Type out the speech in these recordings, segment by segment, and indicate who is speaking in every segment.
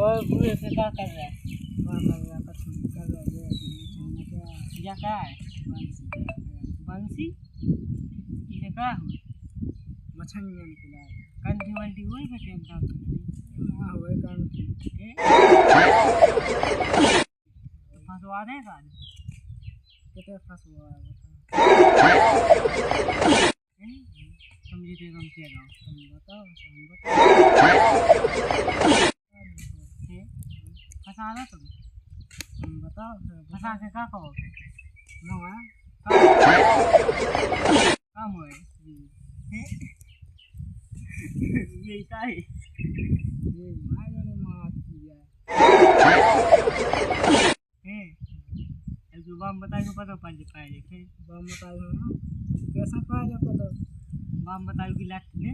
Speaker 1: और बुढ़े से क्या कर रहा है?
Speaker 2: क्या कर रहा है? कुछ नहीं कर रहा है।
Speaker 1: या क्या है? बंसी ये क्या हुआ?
Speaker 2: मछलियाँ निकला है।
Speaker 1: कंठी वंठी हुई के टाइम काम कर
Speaker 2: हाँ हुए काम की।
Speaker 1: फंसवा दे का
Speaker 2: कितने फंसवा है बता।
Speaker 1: समझे थे कम से जाओ
Speaker 2: तुम बताओ हम बताओ।
Speaker 1: फंसा दो
Speaker 2: तुम बताओ
Speaker 1: फंसा के क्या कहो
Speaker 2: ना
Speaker 1: काम हुए ये क्या है?
Speaker 2: ये माया ने मार दिया
Speaker 1: एक बाम बताए को पता पाए पाए फिर
Speaker 2: बम बताओ ना कैसा पाया पता
Speaker 1: बाम बताओ कि लास्ट में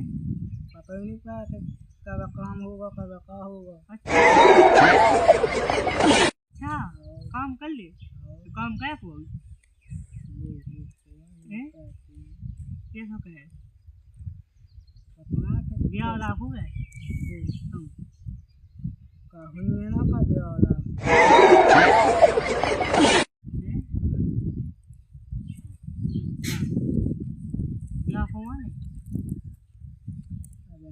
Speaker 2: पता ही नहीं पाया था कब काम होगा कब क्या होगा।
Speaker 1: अच्छा काम कर ले तो काम क्या हो कैसा करे ब्याह लाख हो गए तुम
Speaker 2: कहीं ना कभी वाला
Speaker 1: ब्याह हुआ नहीं
Speaker 2: अबे